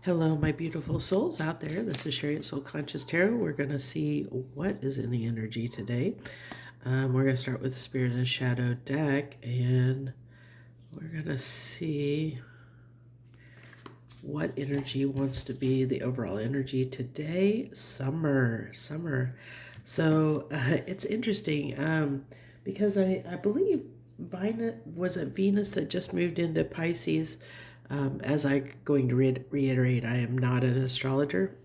Hello, my beautiful souls out there. This is Sherry at Soul Conscious Tarot. We're going to see what is in the energy today. We're going to start with the Spirit and Shadow deck, and we're going to see what energy wants to be the overall energy today. Summer. So it's interesting because I believe was it Venus that just moved into Pisces. As I'm going to reiterate, I am not an astrologer,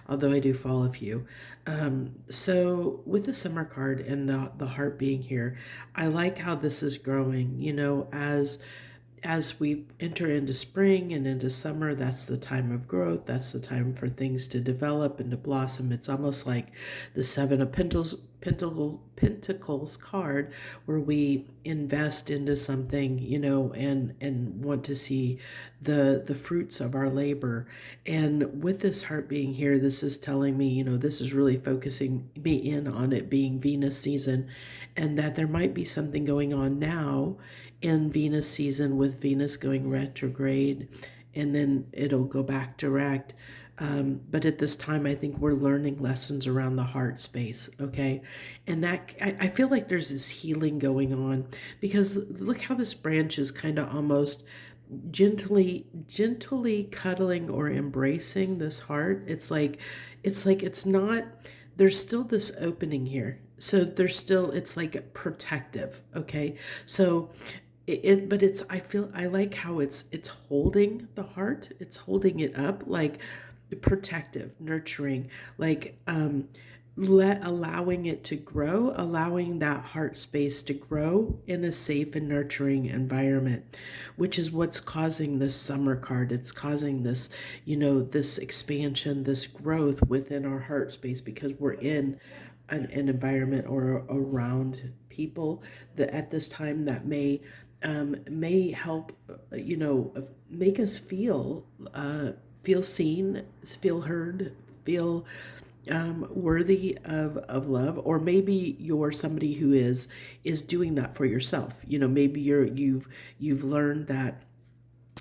although I do follow a few. So with the summer card and the heart being here, I like how this is growing. As we enter into spring and into summer, that's the time of growth. That's the time for things to develop and to blossom. It's almost like the Seven of Pentacles card, where we invest into something, and want to see the fruits of our labor. And with this heart being here, this is telling me, this is really focusing me in on it being Venus season, and that there might be something going on now in Venus season with Venus going retrograde, and then it'll go back direct. But at this time, I think we're learning lessons around the heart space, okay? And that I feel like there's this healing going on, because look how this branch is kind of almost gently cuddling or embracing this heart. It's not, there's still this opening here. So there's still, it's like protective, okay? So but I like how it's holding the heart, it's holding it up, like protective, nurturing, like allowing it to grow, allowing that heart space to grow in a safe and nurturing environment, which is what's causing this summer card. It's causing this, this expansion, this growth within our heart space, because we're in an environment or around people that at this time that may help, make us feel seen, feel heard, feel worthy of love. Or maybe you're somebody who is doing that for yourself. Maybe you've learned that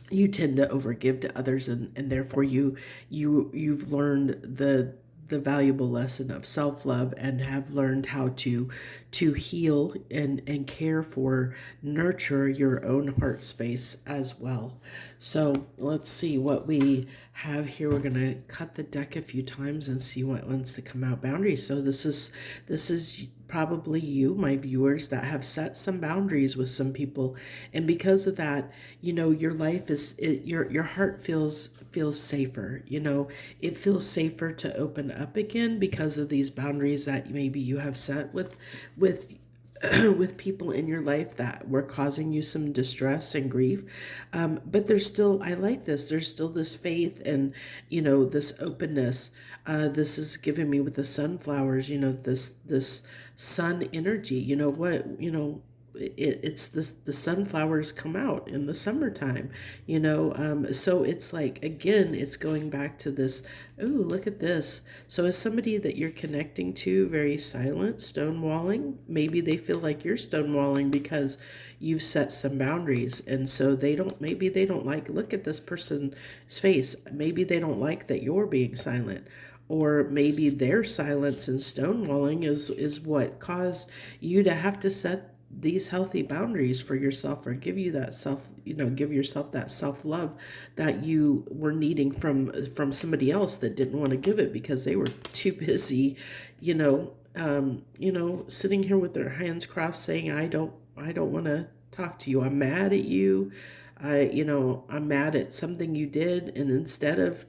you tend to overgive to others, and therefore you've learned the valuable lesson of self-love, and have learned how to heal and care for, nurture your own heart space as well. So let's see what we have here. We're going to cut the deck a few times and see what wants to come out. Boundaries. So this is probably you, my viewers, that have set some boundaries with some people, and because of that, your life your heart feels safer. It feels safer to open up again because of these boundaries that maybe you have set with with people in your life that were causing you some distress and grief. But there's still, I like this, there's still this faith and, this openness. This is giving me with the sunflowers, this sun energy. It's this, the sunflowers come out in the summertime. So it's like, again, it's going back to this. Oh, look at this. So as somebody that you're connecting to, very silent, stonewalling, maybe they feel like you're stonewalling because you've set some boundaries, and so maybe they don't like, look at this person's face, maybe they don't like that you're being silent. Or maybe their silence and stonewalling is what caused you to have to set these healthy boundaries for yourself, or give you that give yourself that self-love that you were needing from somebody else that didn't want to give it because they were too busy, sitting here with their hands crossed, saying, I don't want to talk to you, I'm mad at you, I'm mad at something you did. And instead of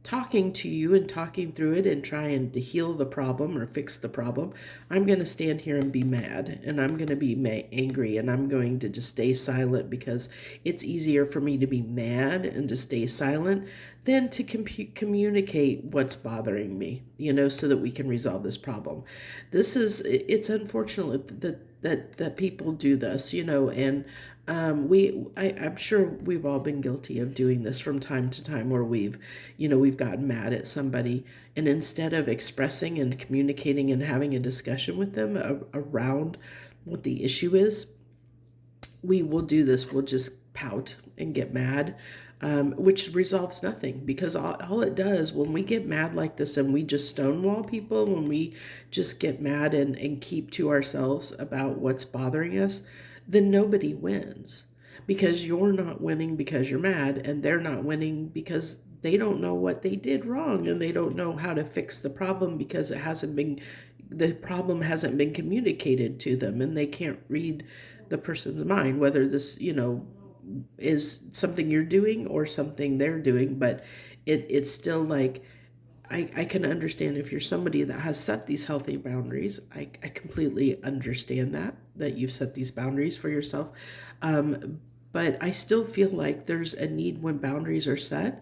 talking to you and talking through it and trying to heal the problem or fix the problem, I'm going to stand here and be mad, and I'm going to be angry, and I'm going to just stay silent, because it's easier for me to be mad and to stay silent than to communicate what's bothering me, so that we can resolve this problem. It's unfortunate that people do this, and I'm sure we've all been guilty of doing this from time to time, where we've gotten mad at somebody, and instead of expressing and communicating and having a discussion with them around what the issue is, we will do this. We'll just pout and get mad, which resolves nothing, because all it does when we get mad like this and we just stonewall people, when we just get mad and keep to ourselves about what's bothering us, then nobody wins, because you're not winning because you're mad, and they're not winning because they don't know what they did wrong, and they don't know how to fix the problem because the problem hasn't been communicated to them, and they can't read the person's mind, whether this, is something you're doing or something they're doing. But it's still like, I can understand if you're somebody that has set these healthy boundaries. I completely understand that you've set these boundaries for yourself. But I still feel like there's a need when boundaries are set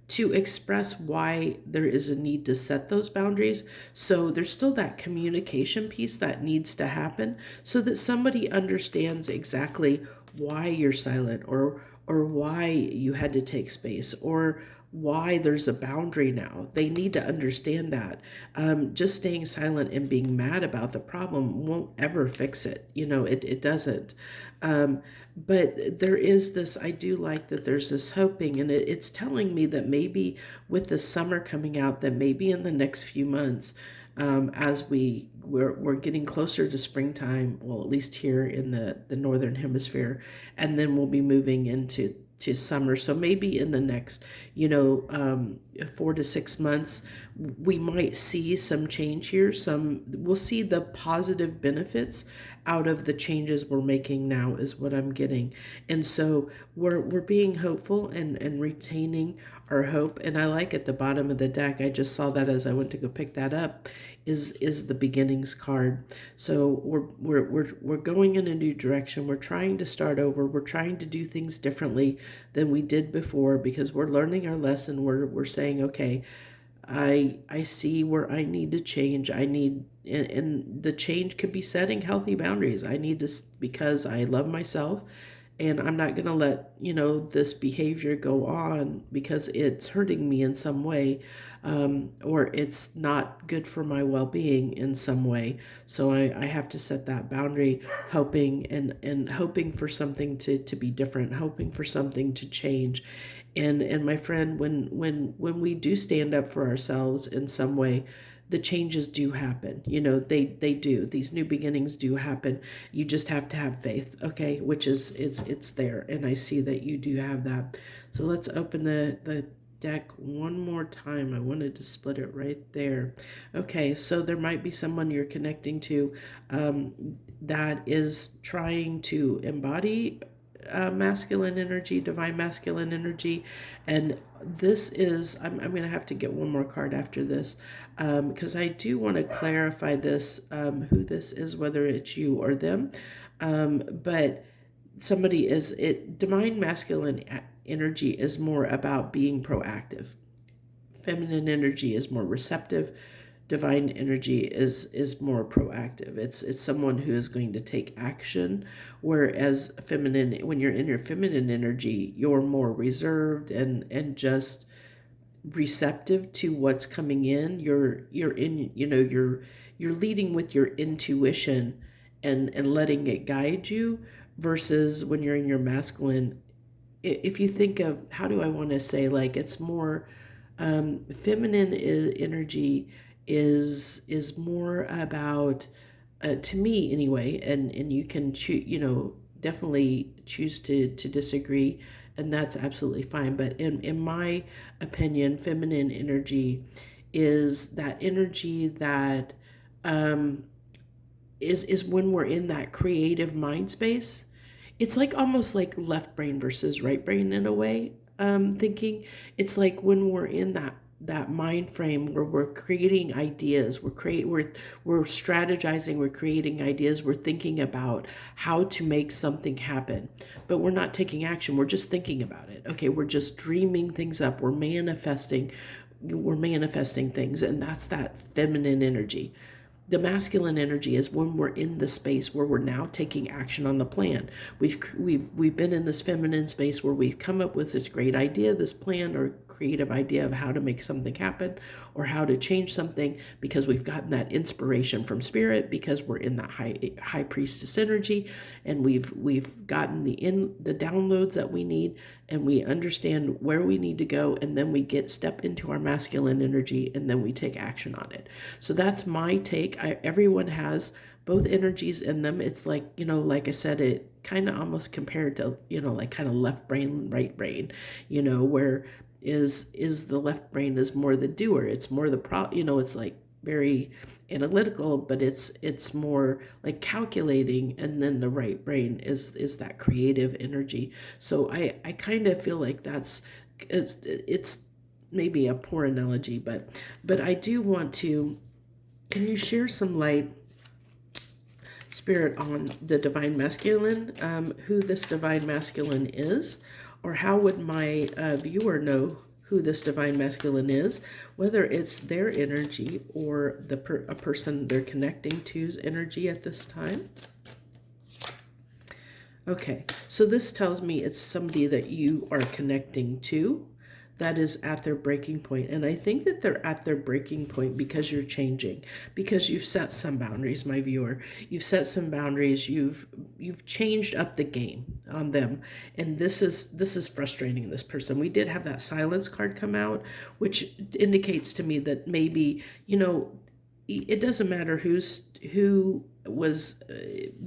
to express why there is a need to set those boundaries. So there's still that communication piece that needs to happen, so that somebody understands exactly why you're silent, or why you had to take space, or why there's a boundary now. They need to understand that. Just staying silent and being mad about the problem won't ever fix it. It doesn't. But there is this, I do like that there's this hoping, and it's telling me that maybe with the summer coming out, that maybe in the next few months, as we're getting closer to springtime, well, at least here in the northern hemisphere, and then we'll be moving into summer. So maybe in the next, 4 to 6 months, we might see some change here. We'll see the positive benefits out of the changes we're making now, is what I'm getting. And so we're being hopeful and retaining our hope. And I like at the bottom of the deck, I just saw that as I went to go pick that up, is the beginnings card. So we're going in a new direction. We're trying to start over. We're trying to do things differently than we did before, because we're learning our lesson. We're saying, okay, I see where I need to change. And the change could be setting healthy boundaries. I need to, because I love myself, and I'm not going to let, this behavior go on because it's hurting me in some way, or it's not good for my well-being in some way. So I have to set that boundary, hoping and hoping for something to be different, hoping for something to change. And my friend, when we do stand up for ourselves in some way, the changes do happen. They do. These new beginnings do happen. You just have to have faith, okay? Which is, it's there, and I see that you do have that. So let's open the deck one more time. I wanted to split it right there. Okay, so there might be someone you're connecting to, that is trying to embody masculine energy, divine masculine energy. And this is, I'm going to have to get one more card after this, because I do want to clarify this, who this is, whether it's you or them. But somebody divine masculine energy is more about being proactive. Feminine energy is more receptive. Divine energy is more proactive. It's someone who is going to take action, whereas feminine, when you're in your feminine energy, you're more reserved and just receptive to what's coming in. You're in, you're leading with your intuition and letting it guide you, versus when you're in your masculine. If you think of, how do I want to say, like, it's more, feminine energy is more about, to me anyway, and you can choose, definitely choose to disagree, and that's absolutely fine. But in my opinion, feminine energy is that energy that, is when we're in that creative mind space. It's like almost like left brain versus right brain in a way, thinking. It's like when we're in that mind frame where we're creating ideas, we're strategizing, we're creating ideas, we're thinking about how to make something happen, but we're not taking action. We're just thinking about it. Okay, we're just dreaming things up. We're manifesting things, and that's that feminine energy. The masculine energy is when we're in the space where we're now taking action on the plan. We've been in this feminine space where we've come up with this great idea, this plan, or creative idea of how to make something happen or how to change something, because we've gotten that inspiration from spirit, because we're in that high priestess energy, and we've gotten the downloads that we need, and we understand where we need to go, and then we step into our masculine energy, and then we take action on it. So that's my take. Everyone has both energies in them. It's like, like I said, it kind of almost compared to, like kind of left brain, right brain, where is the left brain is more the doer. It's more it's like very analytical, but it's more like calculating, and then the right brain is that creative energy. So I kind of feel like it's maybe a poor analogy, but I do want to, can you share some light, Spirit, on the divine masculine, who this divine masculine is, or how would my viewer know who this divine masculine is, whether it's their energy or a person they're connecting to's energy at this time? Okay, so this tells me it's somebody that you are connecting to that is at their breaking point. And I think that they're at their breaking point because you're changing, because you've set some boundaries, my viewer. You've set some boundaries. You've changed up the game on them. And this is frustrating this person. We did have that silence card come out, which indicates to me that maybe, it doesn't matter who was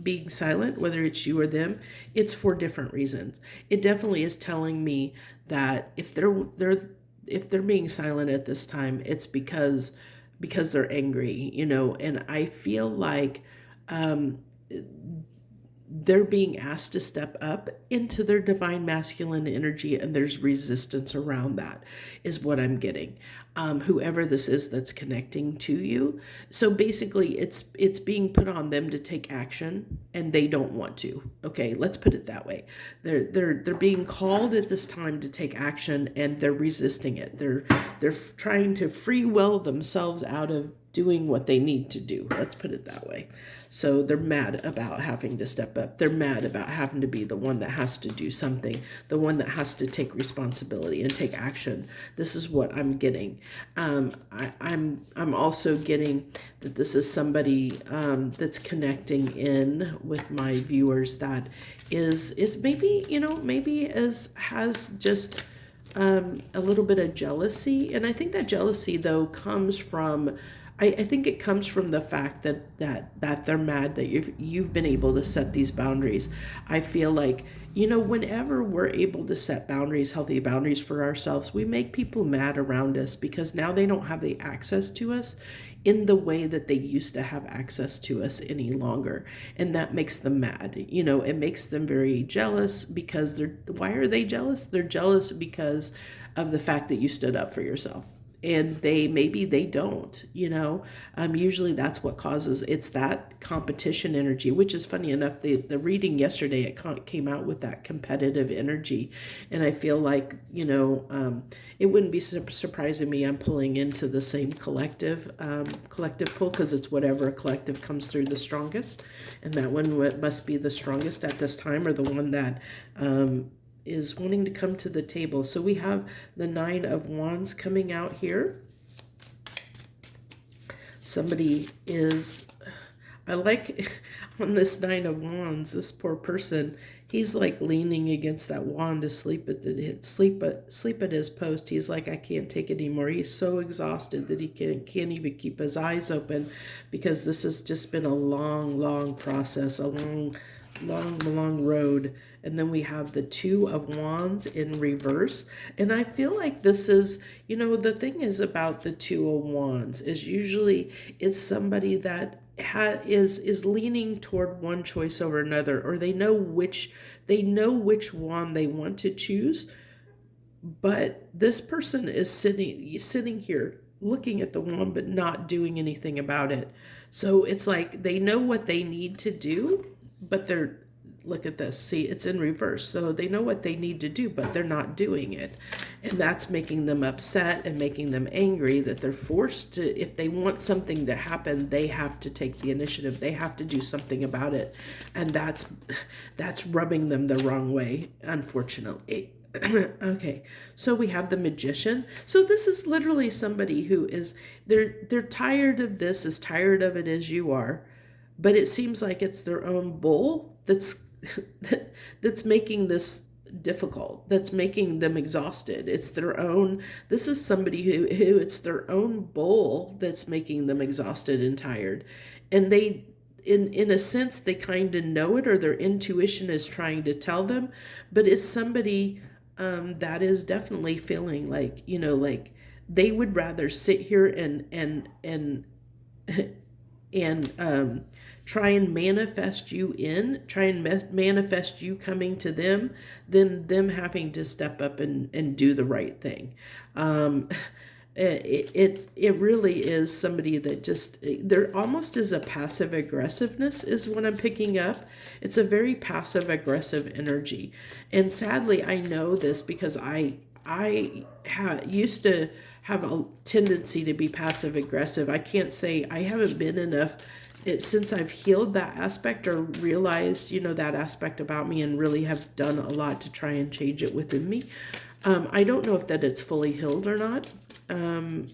being silent, whether it's you or them. It's for different reasons. It definitely is telling me that if they're being silent at this time, it's because they're angry, and I feel like they're being asked to step up into their divine masculine energy, and there's resistance around that, is what I'm getting. Whoever this is that's connecting to you. So basically it's being put on them to take action, and they don't want to. Okay, let's put it that way. They're being called at this time to take action, and they're resisting it. They're trying to free will themselves out of doing what they need to do. Let's put it that way. So they're mad about having to step up. They're mad about having to be the one that has to do something, the one that has to take responsibility and take action. This is what I'm getting. I'm also getting that this is somebody that's connecting in with my viewers that is maybe has just a little bit of jealousy. And I think that jealousy, though, comes from, I think it comes from the fact that they're mad that you've been able to set these boundaries. I feel like, whenever we're able to set boundaries, healthy boundaries for ourselves, we make people mad around us, because now they don't have the access to us in the way that they used to have access to us any longer. And that makes them mad. It makes them very jealous, because why are they jealous? They're jealous because of the fact that you stood up for yourself. And maybe they don't, usually that's what causes, it's that competition energy, which is funny enough, the reading yesterday, it came out with that competitive energy. And I feel like, it wouldn't be surprising me, I'm pulling into the same collective pull, because it's whatever collective comes through the strongest. And that one must be the strongest at this time, or the one that, is wanting to come to the table. So we have the 9 of Wands coming out here. Somebody is, I like on this 9 of Wands, this poor person, he's like leaning against that wand to sleep at his post. He's like, I can't take it anymore. He's so exhausted that he can't even keep his eyes open, because this has just been a long process, a long road. And then we have the 2 of Wands in reverse. And I feel like this is, the thing is about the 2 of Wands is usually it's somebody that is leaning toward one choice over another, or they know which wand they want to choose. But this person is sitting here looking at the wand, but not doing anything about it. So it's like they know what they need to do, but look at this. See, it's in reverse. So they know what they need to do, but they're not doing it. And that's making them upset and making them angry, that they're forced to, if they want something to happen, they have to take the initiative. They have to do something about it. And that's rubbing them the wrong way, unfortunately. Okay, so we have the magician. So this is literally somebody who is they're tired of this, as tired of it as you are, but it seems like it's their own bull that's that's making this difficult, that's making them exhausted. It's their own, this is somebody who it's their own bull that's making them exhausted and tired. And they in a sense they kind of know it, or their intuition is trying to tell them, but it's somebody that is definitely feeling like, like they would rather sit here and try and manifest you try and manifest you coming to them, than them having to step up and do the right thing. Um, it really is somebody that just, there almost is a passive aggressiveness is what I'm picking up. It's a very passive aggressive energy, and sadly I know this because I used to have a tendency to be passive aggressive. I can't say I haven't been enough since I've healed that aspect, or realized, that aspect about me, and really have done a lot to try and change it within me. I don't know if that it's fully healed or not. Um,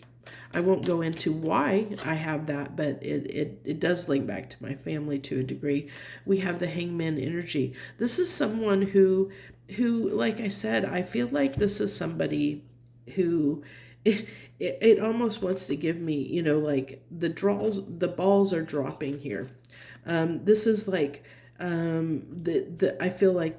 I won't go into why I have that, but it does link back to my family to a degree. We have the hangman energy. This is someone who, like I said, I feel like this is somebody who it almost wants to give me, like the balls are dropping here. This is like the I feel like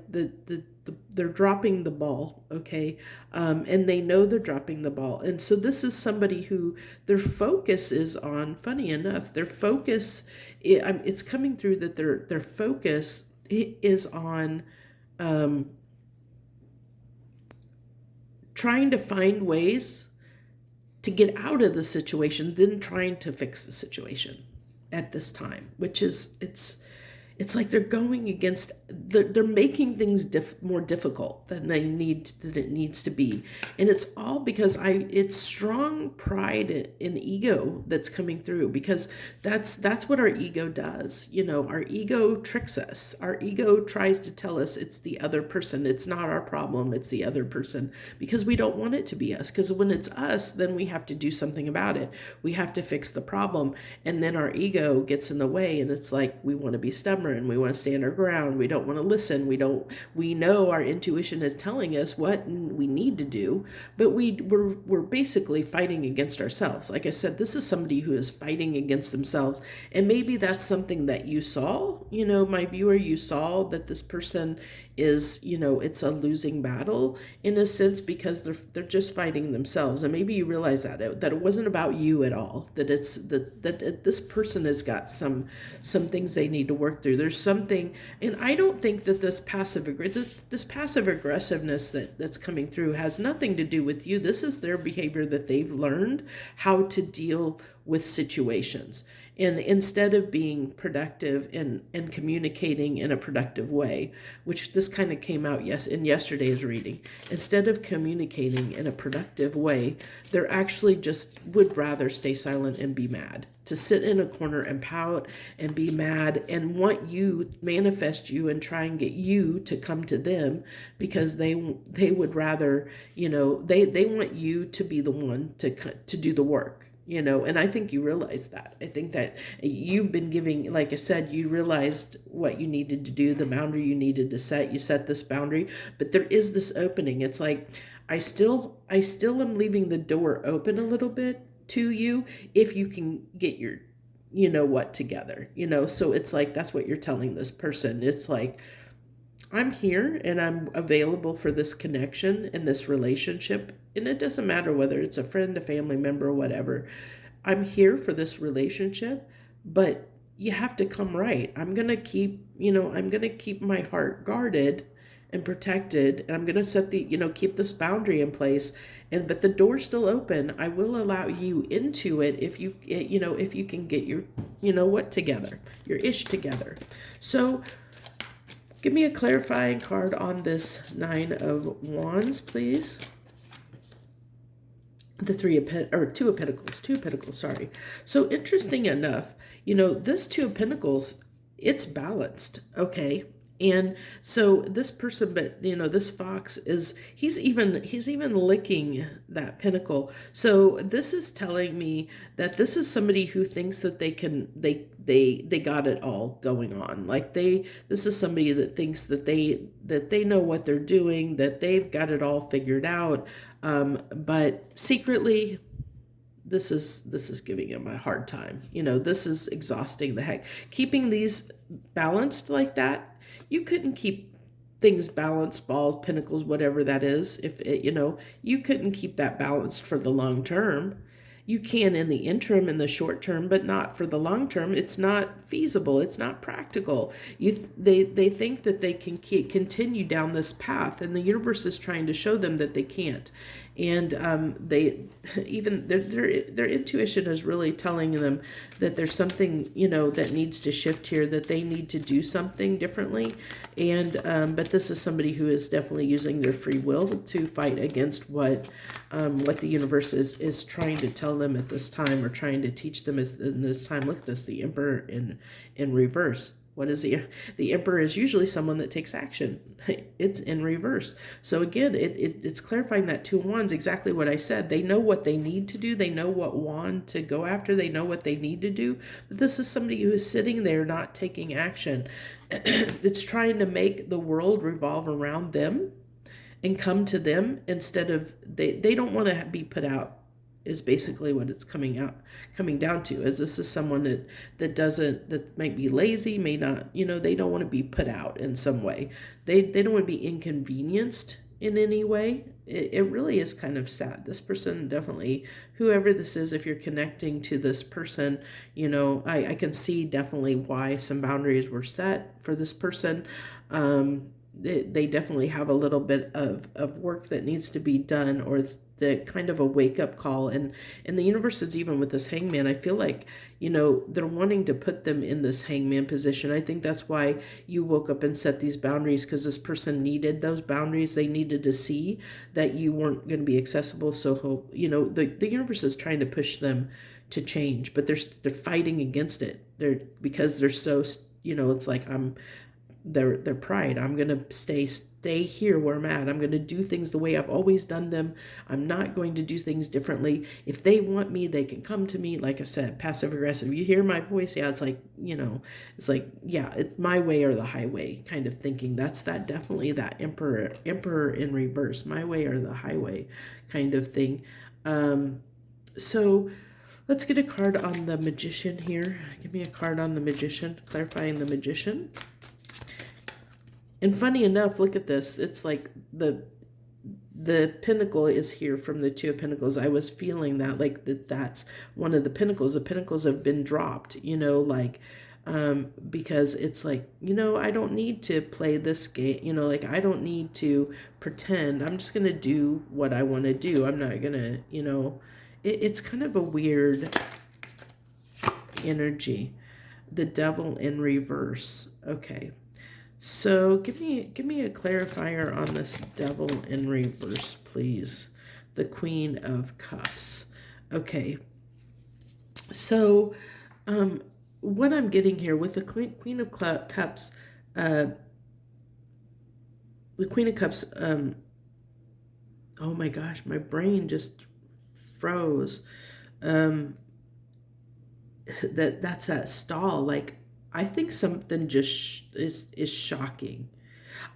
they're dropping the ball, okay, and they know they're dropping the ball, and so this is somebody who their focus is on. Funny enough, their focus, it's coming through that their focus is on trying to find ways to get out of the situation than trying to fix the situation at this time, which is, it's like they're going against, they're making things more difficult than it needs to be. And it's all because it's strong pride and ego that's coming through, because that's what our ego does. Our ego tricks us. Our ego tries to tell us it's the other person. It's not our problem. It's the other person, because we don't want it to be us. Because when it's us, then we have to do something about it. We have to fix the problem. And then our ego gets in the way, and it's like we want to be stubborn. We want to stand our ground. We don't want to listen. We know our intuition is telling us what we need to do, but we're basically fighting against ourselves. Like I said, this is somebody who is fighting against themselves. And maybe that's something that you saw, my viewer, you saw that this person is, it's a losing battle in a sense, because they're just fighting themselves. And maybe you realize that it wasn't about you at all, that it's that this person has got some things they need to work through. There's something, and I don't think that this passive aggressiveness that's coming through has nothing to do with you. This is their behavior that they've learned how to deal with situations. And instead of being productive and communicating in a productive way, which this kind of came out in yesterday's reading, instead of communicating in a productive way, they're actually just would rather stay silent and be mad, to sit in a corner and pout and be mad and want you, manifest you, and try and get you to come to them, because they would rather, they want you to be the one to do the work. And I think you realize that. I think that you've been giving, like I said, you realized what you needed to do, the boundary you needed to set. You set this boundary, but there is this opening. It's like, I still am leaving the door open a little bit to you, if you can get your, what together, so it's like, that's what you're telling this person. It's like, I'm here and I'm available for this connection and this relationship. And it doesn't matter whether it's a friend, a family member, or whatever. I'm here for this relationship, but you have to come right. I'm going to keep my heart guarded and protected, and I'm going to set keep this boundary in place. But the door's still open. I will allow you into it if you can get your, what together, your ish together. So, give me a clarifying card on this Nine of Wands, please. The Two of Pentacles, sorry. So interesting enough, this Two of Pentacles, it's balanced, okay? And so this person, but this fox is, he's even licking that pinnacle. So this is telling me that this is somebody who thinks that they got it all going on. Like this is somebody that thinks that they know what they're doing, that they've got it all figured out. But secretly, this is giving him a hard time. This is exhausting the heck. Keeping these balanced like that, you couldn't keep things balanced, balls, pinnacles, whatever that is. If it, you couldn't keep that balanced for the long term. You can in the interim, in the short term, but not for the long term. It's not feasible. It's not practical. They think that they can continue down this path, and the universe is trying to show them that they can't. And they even their intuition is really telling them that there's something that needs to shift here, that they need to do something differently. And but this is somebody who is definitely using their free will to fight against what the universe is trying to tell them at this time, or trying to teach them in this time. Look at this, the Emperor in reverse. What is the Emperor is usually someone that takes action. It's in reverse. So again, it's clarifying that Two of Wands, exactly what I said. They know what they need to do. They know what wand to go after. They know what they need to do. But this is somebody who is sitting there not taking action. It's trying to make the world revolve around them and come to them, instead of they don't want to be put out, is basically what it's coming down to. As this is someone that might be lazy, may not, they don't want to be put out in some way. They don't want to be inconvenienced in any way. It really is kind of sad. This person definitely, whoever this is, if you're connecting to this person, I can see definitely why some boundaries were set for this person. They definitely have a little bit of work that needs to be done, or the kind of a wake-up call. And the universe is, even with this Hangman, I feel like they're wanting to put them in this Hangman position. I think that's why you woke up and set these boundaries, because this person needed those boundaries. They needed to see that you weren't going to be accessible. So the universe is trying to push them to change, but they're fighting against it. Because they're so, it's like, their pride. I'm gonna stay here where I'm at. I'm gonna do things the way I've always done them. I'm not going to do things differently. If they want me, they can come to me. Like I said, passive aggressive. You hear my voice? Yeah, it's like, yeah, it's my way or the highway kind of thinking. That's definitely that emperor in reverse, my way or the highway kind of thing. So let's get a card on the Magician here. Give me a card on the Magician, clarifying the Magician. And funny enough, look at this. It's like the pinnacle is here from the Two of Pentacles. I was feeling that, like that's one of the pinnacles. The pinnacles have been dropped, because it's like, I don't need to play this game, like I don't need to pretend. I'm just going to do what I want to do. I'm not going to, it's kind of a weird energy. The Devil in reverse. Okay. So give me a clarifier on this Devil in reverse, please. The Queen of Cups. Okay. So what I'm getting here with the Queen of Cups, the Queen of Cups, oh my gosh, my brain just froze. That's that stall. Like, I think something just is shocking.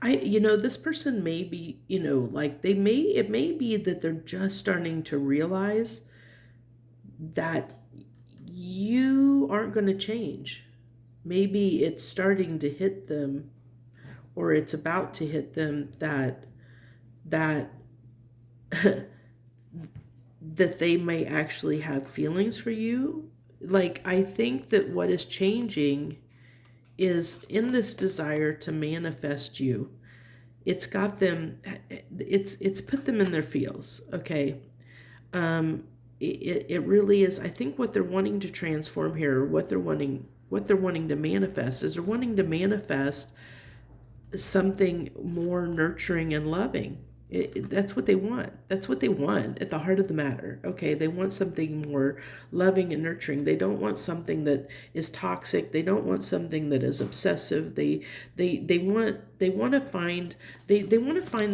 This person may be, like it may be that they're just starting to realize that you aren't going to change. Maybe it's starting to hit them, or it's about to hit them, that that they may actually have feelings for you. Like, I think that what is changing is in this desire to manifest you. It's got them, it's put them in their feels. Okay. It really is. I think what they're wanting to transform here, what they're wanting to manifest, is they're wanting to manifest something more nurturing and loving That's what they want. That's what they want at the heart of the matter. Okay, they want something more loving and nurturing. They don't want something that is toxic. They don't want something that is obsessive. They want to find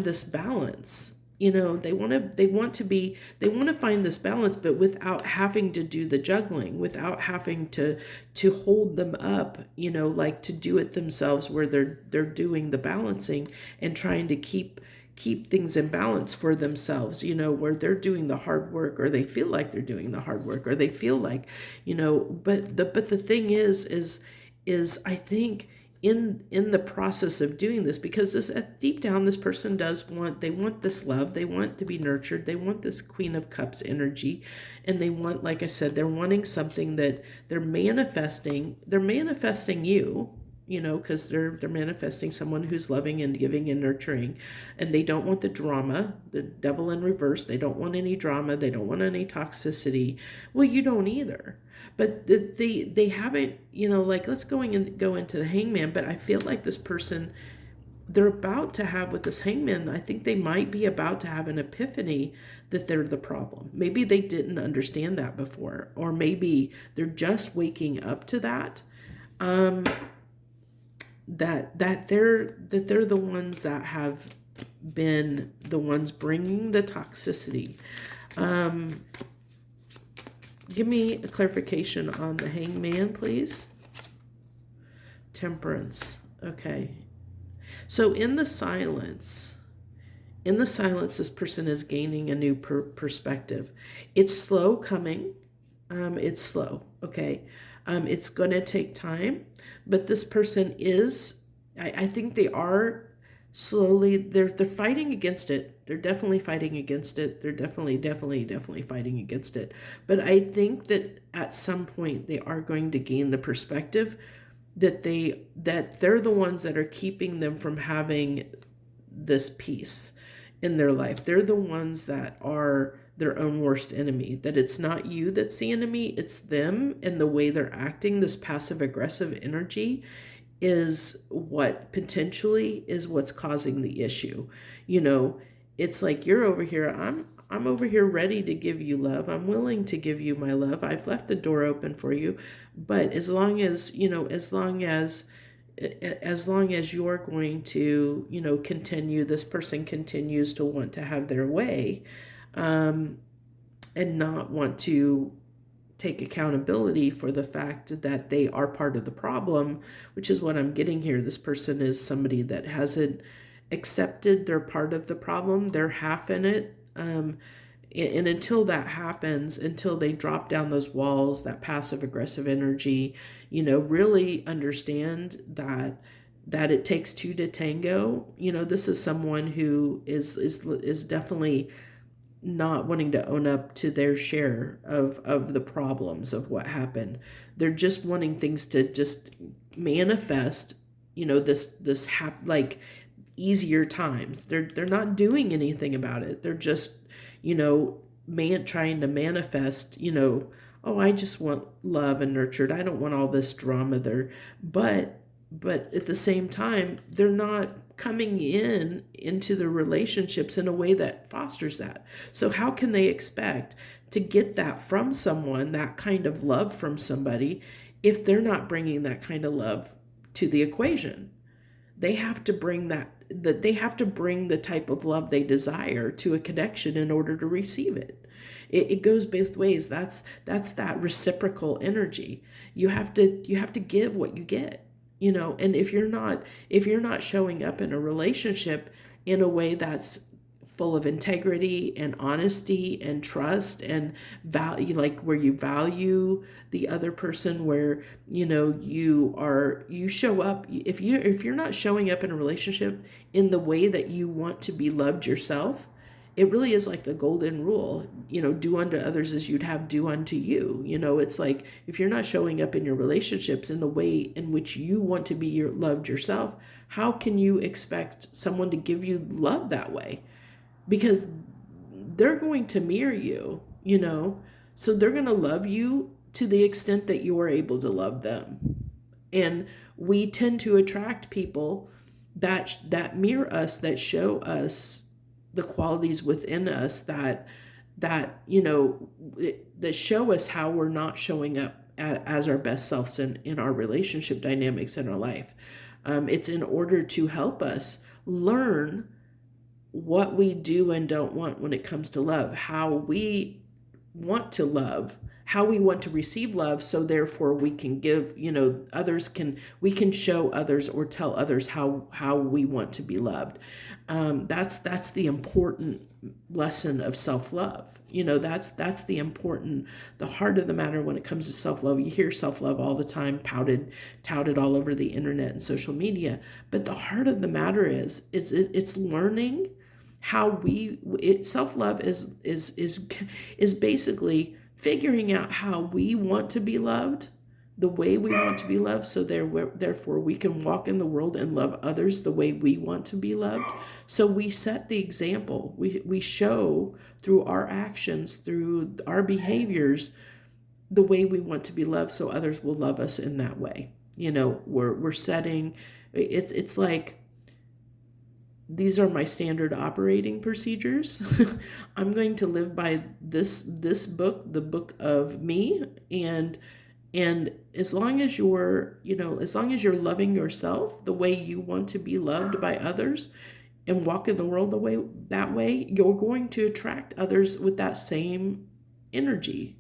this balance. They want to find this balance, but without having to do the juggling, without having to hold them up, like to do it themselves, where they're doing the balancing and trying to keep things in balance for themselves, where they're doing the hard work, or they feel like they're doing the hard work, or they feel like, but the thing is I think in the process of doing this, because this deep down, this person they want this love, they want to be nurtured, they want this Queen of Cups energy, and they want, like I said, they're wanting something that they're manifesting you, because they're manifesting someone who's loving and giving and nurturing, and they don't want the drama, the devil in reverse. They don't want any drama. They don't want any toxicity. Well, you don't either. But they haven't, like, let's go into the Hangman. But I feel like this person, they're about to have, with this Hangman, I think they might be about to have an epiphany that they're the problem. Maybe they didn't understand that before, or maybe they're just waking up to that. That they're the ones that have been the ones bringing the toxicity. Give me a clarification on the Hangman, please. Temperance. Okay. So in the silence, this person is gaining a new perspective. It's slow coming. It's slow. Okay. It's going to take time, but this person is, I think they are slowly, they're fighting against it. They're definitely fighting against it. They're definitely fighting against it. But I think that at some point they are going to gain the perspective that they're the ones that are keeping them from having this peace in their life. They're the ones that are their own worst enemy, that it's not you that's the enemy, it's them, and the way they're acting, this passive aggressive energy is what potentially is what's causing the issue. It's like, you're over here, I'm over here ready to give you love. I'm willing to give you my love. I've left the door open for you. But as long as you're going to, continue, this person continues to want to have their way, and not want to take accountability for the fact that they are part of the problem, which is what I'm getting here. This person is somebody that hasn't accepted they're part of the problem. They're half in it. And until that happens, until they drop down those walls, that passive aggressive energy, really understand that it takes two to tango. This is someone who is definitely not wanting to own up to their share of the problems of what happened. They're just wanting things to just manifest, like easier times. They're not doing anything about it. They're just, trying to manifest, oh, I just want love and nurtured. I don't want all this drama there. But at the same time, they're not coming into the relationships in a way that fosters that. So how can they expect to get that from someone, that kind of love from somebody, if they're not bringing that kind of love to the equation? They have to bring they have to bring the type of love they desire to a connection in order to receive it. It goes both ways. That's that reciprocal energy. You have to give what you get. And if you're not showing up in a relationship in a way that's full of integrity and honesty and trust and value, like where you value the other person, where you show up, if you're not showing up in a relationship in the way that you want to be loved yourself, it really is like the golden rule, do unto others as you'd have do unto you. It's like, if you're not showing up in your relationships in the way in which you want to be loved yourself, how can you expect someone to give you love that way? Because they're going to mirror you, so they're going to love you to the extent that you are able to love them. And we tend to attract people that mirror us, that show us the qualities within us that you know that show us how we're not showing up as our best selves in our relationship dynamics in our life. It's in order to help us learn what we do and don't want when it comes to love, how we want to love, how we want to receive love, so therefore we can give, others can, we can show others or tell others how we want to be loved. That's the important lesson of self-love. That's the heart of the matter when it comes to self-love. You hear self-love all the time touted all over the internet and social media, but the heart of the matter it's learning how self-love is basically figuring out how we want to be loved, the way we want to be loved, so therefore we can walk in the world and love others the way we want to be loved. So we set the example. We show through our actions, through our behaviors, the way we want to be loved, so others will love us in that way. We're setting, it's like, these are my standard operating procedures. I'm going to live by this book, the book of me, and as long as you're loving yourself the way you want to be loved by others, and walk in the world that way, you're going to attract others with that same energy,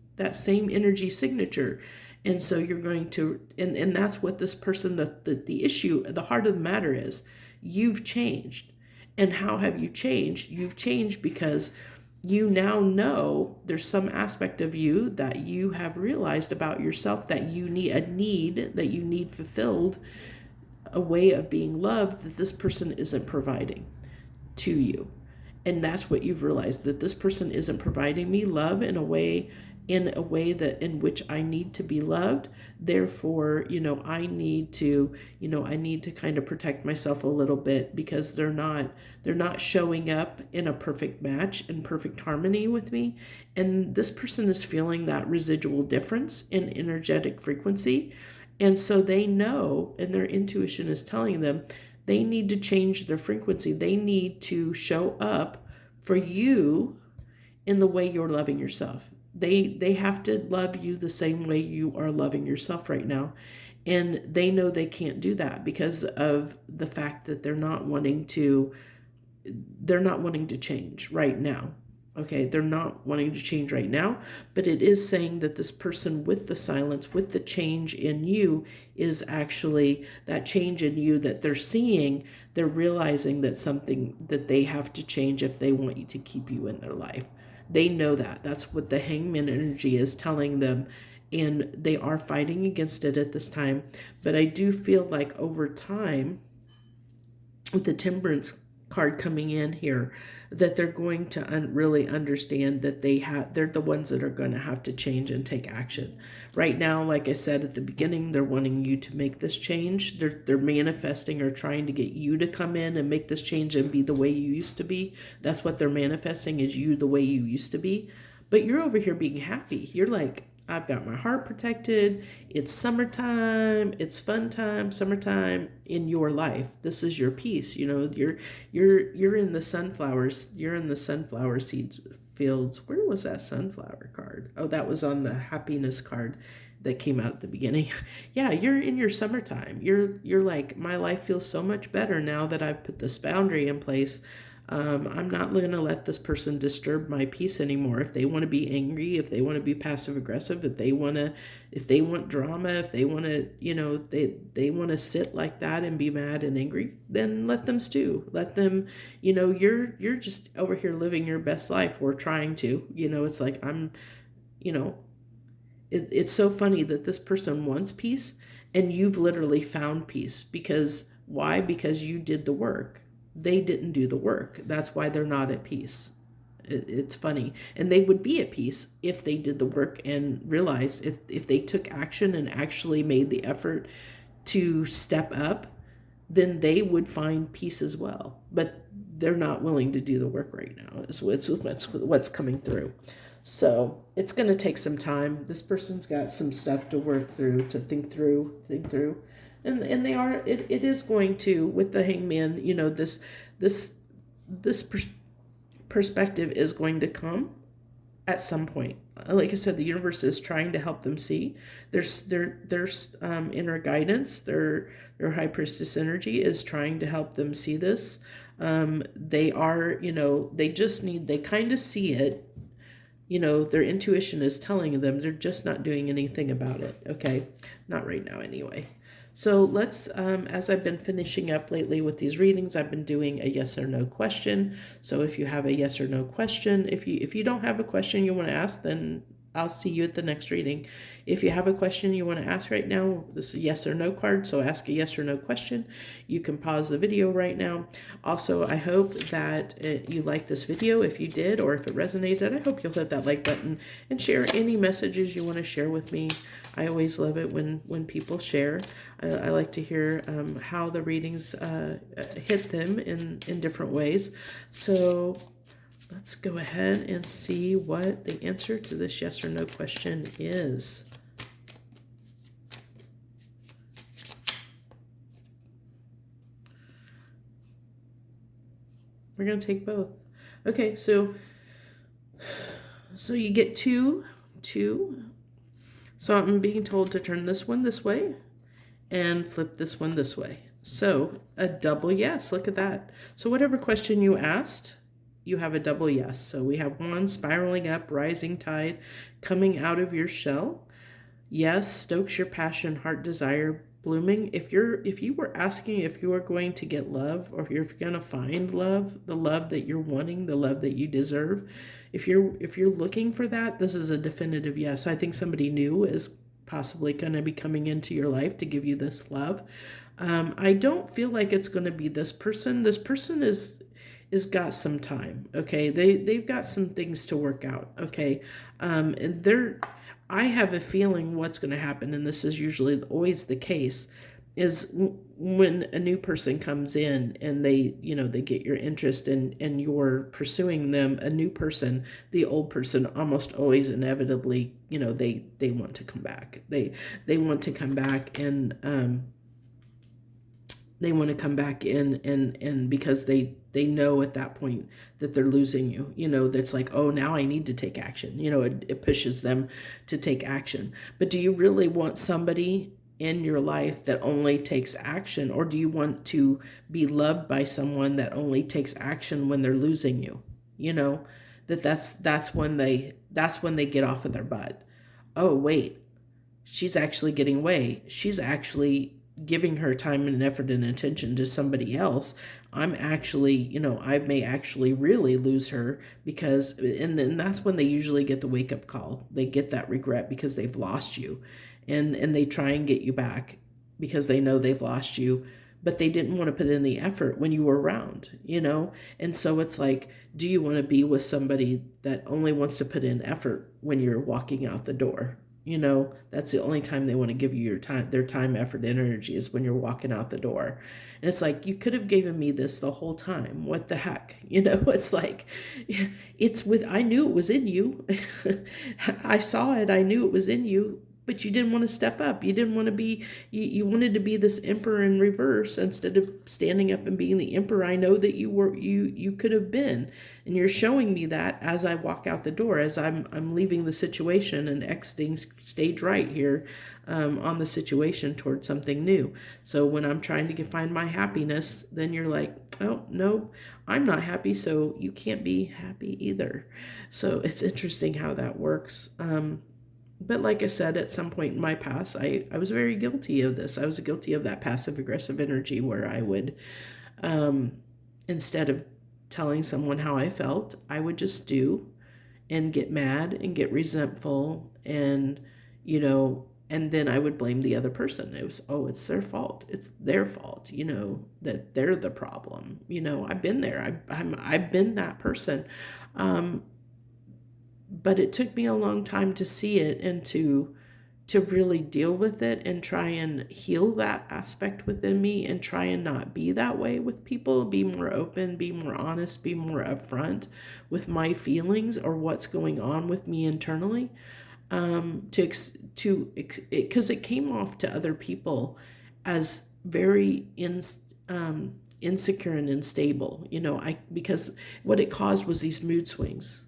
signature. And so you're going to, and that's what this person, the issue, the heart of the matter is, you've changed. And how have you changed? You've changed because you now know there's some aspect of you that you have realized about yourself that you need fulfilled, a way of being loved that this person isn't providing to you. And that's what you've realized, that this person isn't providing me love in a way that in which I need to be loved. Therefore, I need to kind of protect myself a little bit, because they're not showing up in a perfect match, in perfect harmony with me. And this person is feeling that residual difference in energetic frequency. And so they know, and their intuition is telling them, they need to change their frequency. They need to show up for you in the way you're loving yourself. They have to love you the same way you are loving yourself right now. And they know they can't do that because of the fact that they're not wanting to change right now. Okay, they're not wanting to change right now, but it is saying that this person with the silence, with the change in you, is actually that change in you that they're seeing. They're realizing that something that they have to change if they want you to keep you in their life. They know that. That's what the hangman energy is telling them, and they are fighting against it at this time. But I do feel like over time, with the temperance card coming in here, that they're going to really understand that they're the ones that are going to have to change and take action. Right now, like I said at the beginning, they're wanting you to make this change. They're manifesting or trying to get you to come in and make this change and be the way you used to be. That's what they're manifesting, is you the way you used to be. But you're over here being happy. You're like, I've got my heart protected. It's summertime. It's fun time. Summertime in your life. This is your peace. You're in the sunflowers. You're in the sunflower seeds fields. Where was that sunflower card? Oh, that was on the happiness card that came out at the beginning. Yeah, you're in your summertime. You're like, my life feels so much better now that I've put this boundary in place. I'm not going to let this person disturb my peace anymore. If they want to be angry, if they want to be passive aggressive, if they want drama, if they want to, they want to sit like that and be mad and angry, then let them stew. Let them, you're just over here living your best life, or trying to, it's like it's so funny that this person wants peace and you've literally found peace. Because why? Because you did the work. They didn't do the work. That's why they're not at peace. It's funny. And they would be at peace if they did the work and realized, if they took action and actually made the effort to step up, then they would find peace as well. But they're not willing to do the work right now. Is what's coming through. So it's going to take some time. This person's got some stuff to work through, to think through. And they are, it is going to, with the hangman, this perspective is going to come at some point. Like I said, the universe is trying to help them see. There's inner guidance. Their high priestess energy is trying to help them see this. They are, they kind of see it. Their intuition is telling them, they're just not doing anything about it. Okay, not right now anyway. So let's, as I've been finishing up lately with these readings, I've been doing a yes or no question. So if you have a yes or no question, if you don't have a question you want to ask, then I'll see you at the next reading. If you have a question you want to ask right now, this is a yes or no card, so ask a yes or no question. You can pause the video right now. Also, I hope that you liked this video. If you did, or if it resonated, I hope you'll hit that like button and share any messages you want to share with me. I always love it when people share. I like to hear how the readings hit them in different ways. So let's go ahead and see what the answer to this yes or no question is. We're going to take both. Okay, so you get two. So I'm being told to turn this one this way and flip this one this way. So a double yes, look at that. So whatever question you asked, you have a double yes. So we have one, spiraling up, rising tide, coming out of your shell. Yes, stokes your passion, heart desire, blooming. If you were asking if you are going to get love, or if you're going to find love, the love that you're wanting, the love that you deserve, if you're looking for that, this is a definitive yes. I think somebody new is possibly going to be coming into your life to give you this love. I don't feel like it's going to be this person. This person is got some time. Okay, they've got some things to work out. Okay, and I have a feeling what's going to happen, and this is usually always the case, is when a new person comes in and they get your interest and you're pursuing them, a new person, the old person almost always inevitably, they want to come back. They want to come back and they want to come back in and because they know at that point that they're losing you. That's like, oh, now I need to take action. It pushes them to take action. But do you really want somebody in your life that only takes action, or do you want to be loved by someone that only takes action when they're losing you? That's when they get off of their butt. Oh, wait, she's actually getting away. She's actually giving her time and effort and attention to somebody else. I'm actually, I may actually really lose her because, and then that's when they usually get the wake up call. They get that regret because they've lost you, and they try and get you back because they know they've lost you, but they didn't want to put in the effort when you were around, And so it's like, do you want to be with somebody that only wants to put in effort when you're walking out the door? That's the only time they want to give you their time, effort, energy is when you're walking out the door. And it's like, you could have given me this the whole time. What the heck? It's like, I knew it was in you. I saw it. I knew it was in you, but you didn't want to step up. You didn't want to be, you wanted to be this emperor in reverse instead of standing up and being the emperor I know that you could have been. And you're showing me that as I walk out the door, as I'm leaving the situation and exiting stage right here on the situation towards something new. So when I'm trying to find my happiness, then you're like, oh, no, I'm not happy, so you can't be happy either. So it's interesting how that works. But like I said, at some point in my past, I was very guilty of this. I was guilty of that passive aggressive energy where I would, instead of telling someone how I felt, I would just do and get mad and get resentful and, and then I would blame the other person. It was, oh, it's their fault. It's their fault, that they're the problem. I've been there. I've been that person. But it took me a long time to see it and to really deal with it and try and heal that aspect within me and try and not be that way with people, be more open, be more honest, be more upfront with my feelings or what's going on with me internally, because it came off to other people as very insecure and unstable. I because what it caused was these mood swings.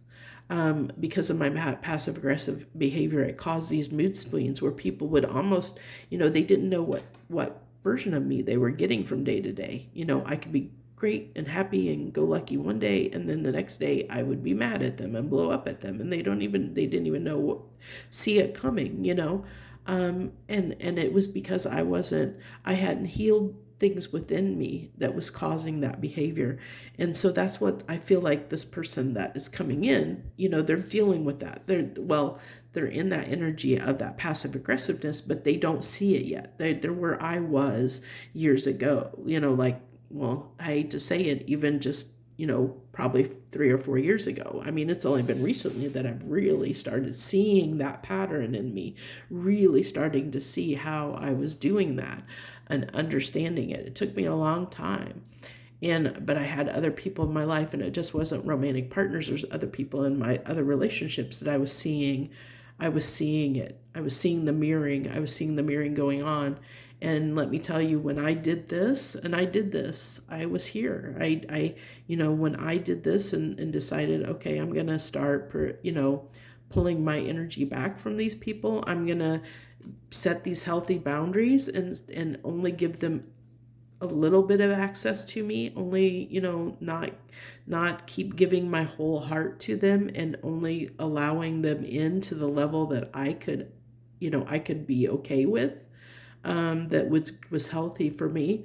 Because of my passive aggressive behavior, it caused these mood swings where people would almost, they didn't know what version of me they were getting from day to day. I could be great and happy and go lucky one day, and then the next day I would be mad at them and blow up at them, and they didn't even see it coming. And it was because I hadn't healed things within me that was causing that behavior. And so that's what I feel like this person that is coming in, they're dealing with that. They're in that energy of that passive aggressiveness, but they don't see it yet. They're where I was years ago, like, well, I hate to say it, even just, probably 3 or 4 years ago. I mean, it's only been recently that I've really started seeing that pattern in me, really starting to see how I was doing that and understanding it. It took me a long time. But I had other people in my life, and it just wasn't romantic partners. There's other people in my other relationships that I was seeing. I was seeing it. I was seeing the mirroring. I was seeing the mirroring going on. And let me tell you, when I did this, and I did this, I was here. When I did this and decided, okay, I'm going to start, pulling my energy back from these people. I'm going to set these healthy boundaries and only give them a little bit of access to me, only, not keep giving my whole heart to them, and only allowing them into the level that I could be okay with, that was healthy for me.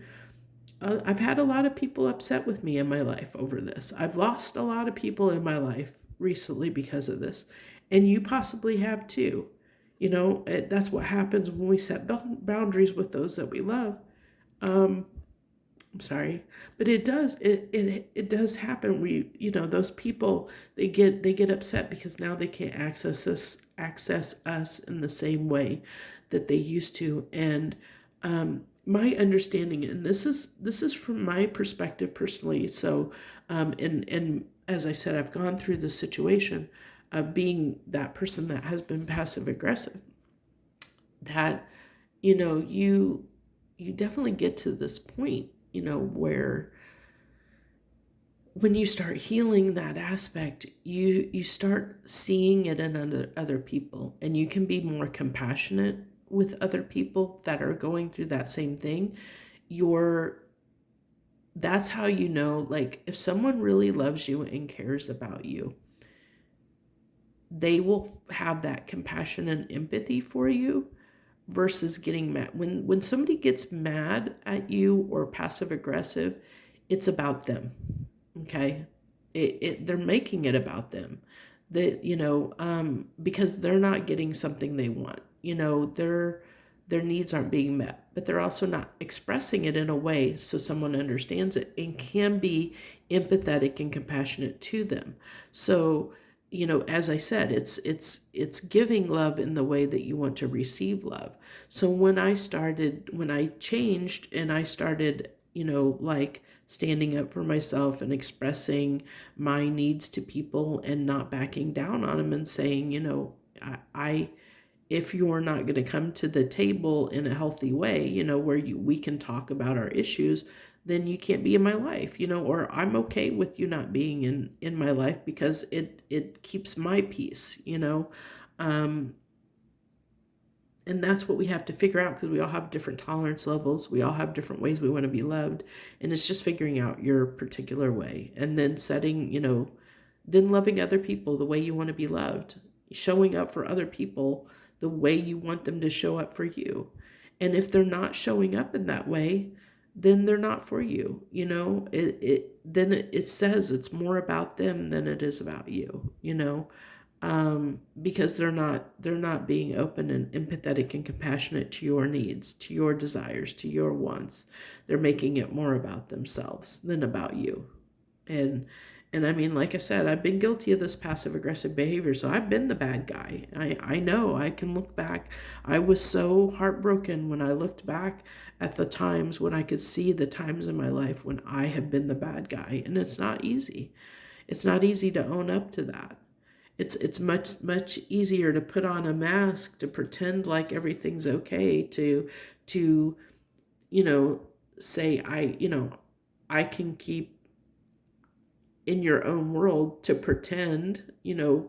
I've had a lot of people upset with me in my life over this. I've lost a lot of people in my life recently because of this, and you possibly have too. That's what happens when we set boundaries with those that we love. Um, I'm sorry, but it does happen. Those people, they get upset because now they can't access us in the same way that they used to. And my understanding, and this is from my perspective personally. So, and as I said, I've gone through the situation of being that person that has been passive aggressive. That you definitely get to this point, where when you start healing that aspect, you start seeing it in other people, and you can be more compassionate with other people that are going through that same thing. You're That's how like, if someone really loves you and cares about you, they will have that compassion and empathy for you versus getting mad. When somebody gets mad at you or passive aggressive, it's about them. Okay, they're making it about them. That because they're not getting something they want. Their needs aren't being met, but they're also not expressing it in a way so someone understands it and can be empathetic and compassionate to them. So, as I said, it's giving love in the way that you want to receive love. So when I changed and I started, like, standing up for myself and expressing my needs to people and not backing down on them and saying, I if you're not going to come to the table in a healthy way, where we can talk about our issues, then you can't be in my life, or I'm okay with you not being in my life because it keeps my peace. Um, and that's what we have to figure out, because we all have different tolerance levels. We all have different ways we want to be loved. And it's just figuring out your particular way, and then then loving other people the way you want to be loved, showing up for other people the way you want them to show up for you. And if they're not showing up in that way, then they're not for you. It says it's more about them than it is about you. Because they're not being open and empathetic and compassionate to your needs, to your desires, to your wants. They're making it more about themselves than about you. And I mean, like I said, I've been guilty of this passive aggressive behavior, so I've been the bad guy. I know. I can look back. I was so heartbroken when I looked back at the times when I could see the times in my life when I have been the bad guy, and it's not easy. It's not easy to own up to that. It's much easier to put on a mask, to pretend like everything's okay, to you know say, I can keep in your own world to pretend,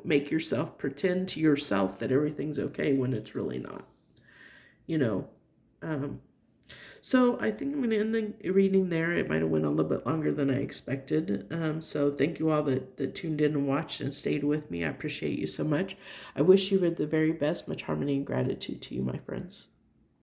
make yourself pretend to yourself that everything's okay when it's really not, you know. Um, so I think I'm going to end the reading there. It might have went a little bit longer than I expected. So thank you all that tuned in and watched and stayed with me. I appreciate you so much. I wish you the very best. Much harmony and gratitude to you, my friends.